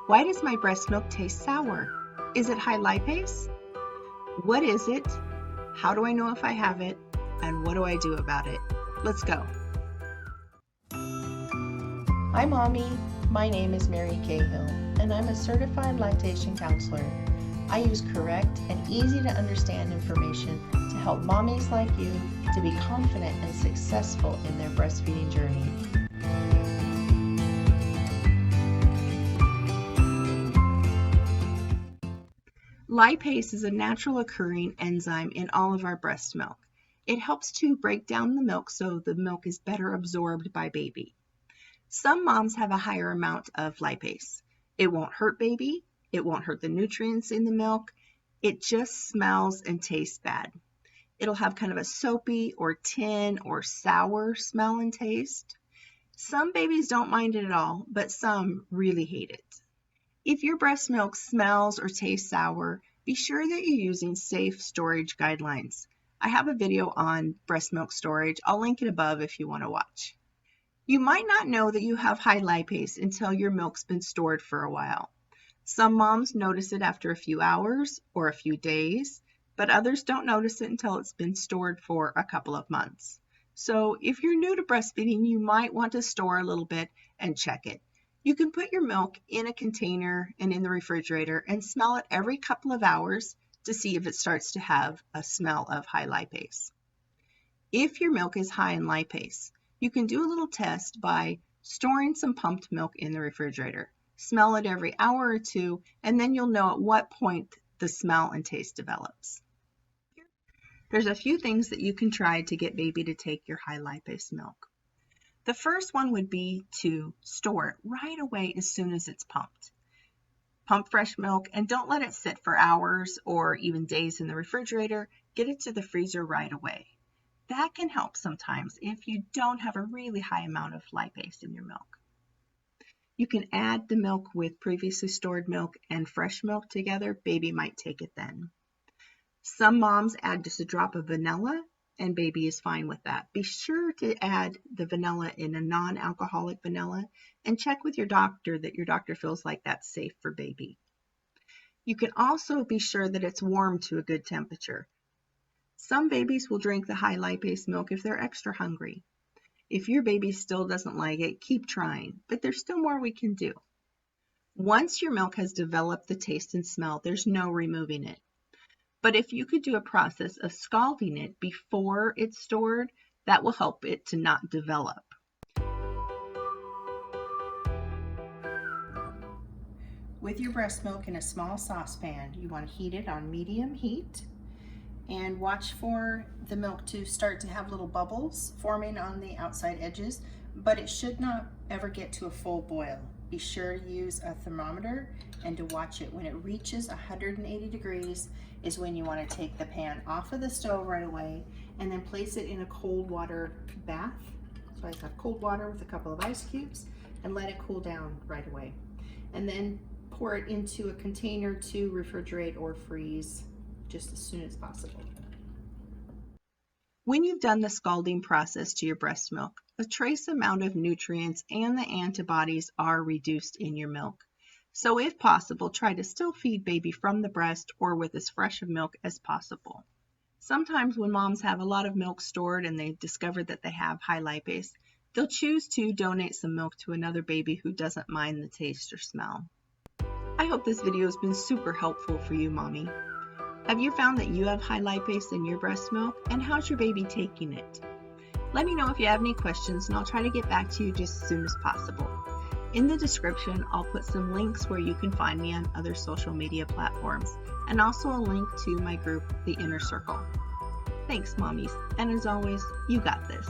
Why does my breast milk taste sour? Is it high lipase? What is it? How do I know if I have it? And what do I do about it? Let's go. Hi Mommy, my name is Mary Cahill and I'm a certified lactation counselor. I use correct and easy to understand information to help mommies like you to be confident and successful in their breastfeeding journey. Lipase is a natural occurring enzyme in all of our breast milk. It helps to break down the milk so the milk is better absorbed by baby. Some moms have a higher amount of lipase. It won't hurt baby. It won't hurt the nutrients in the milk. It just smells and tastes bad. It'll have kind of a soapy or tin or sour smell and taste. Some babies don't mind it at all, but some really hate it. If your breast milk smells or tastes sour, be sure that you're using safe storage guidelines. I have a video on breast milk storage. I'll link it above if you want to watch. You might not know that you have high lipase until your milk's been stored for a while. Some moms notice it after a few hours or a few days, but others don't notice it until it's been stored for a couple of months. So if you're new to breastfeeding, you might want to store a little bit and check it. You can put your milk in a container and in the refrigerator and smell it every couple of hours to see if it starts to have a smell of high lipase. If your milk is high in lipase, you can do a little test by storing some pumped milk in the refrigerator. Smell it every hour or two, and then you'll know at what point the smell and taste develops. There's a few things that you can try to get baby to take your high lipase milk. The first one would be to store it right away as soon as it's pumped. Pump fresh milk and don't let it sit for hours or even days in the refrigerator. Get it to the freezer right away. That can help sometimes if you don't have a really high amount of lipase in your milk. You can add the milk with previously stored milk and fresh milk together. Baby might take it then. Some moms add just a drop of vanilla and baby is fine with that. Be sure to add the vanilla in a non-alcoholic vanilla and check with your doctor that your doctor feels like that's safe for baby. You can also be sure that it's warm to a good temperature. Some babies will drink the high lipase milk if they're extra hungry. If your baby still doesn't like it, keep trying, but there's still more we can do. Once your milk has developed the taste and smell, there's no removing it. But if you could do a process of scalding it before it's stored, that will help it to not develop. With your breast milk in a small saucepan, you want to heat it on medium heat and watch for the milk to start to have little bubbles forming on the outside edges, but it should not ever get to a full boil. Be sure to use a thermometer and to watch it. When it reaches 180 degrees is when you want to take the pan off of the stove right away and then place it in a cold water bath. So I just have cold water with a couple of ice cubes and let it cool down right away. And then pour it into a container to refrigerate or freeze just as soon as possible. When you've done the scalding process to your breast milk, a trace amount of nutrients and the antibodies are reduced in your milk. So if possible, try to still feed baby from the breast or with as fresh of milk as possible. Sometimes when moms have a lot of milk stored and they discover that they have high lipase, they'll choose to donate some milk to another baby who doesn't mind the taste or smell. I hope this video has been super helpful for you, mommy. Have you found that you have high lipase in your breast milk, and how's your baby taking it? Let me know if you have any questions and I'll try to get back to you just as soon as possible. In the description, I'll put some links where you can find me on other social media platforms and also a link to my group, The Inner Circle. Thanks, mommies, and as always, you got this.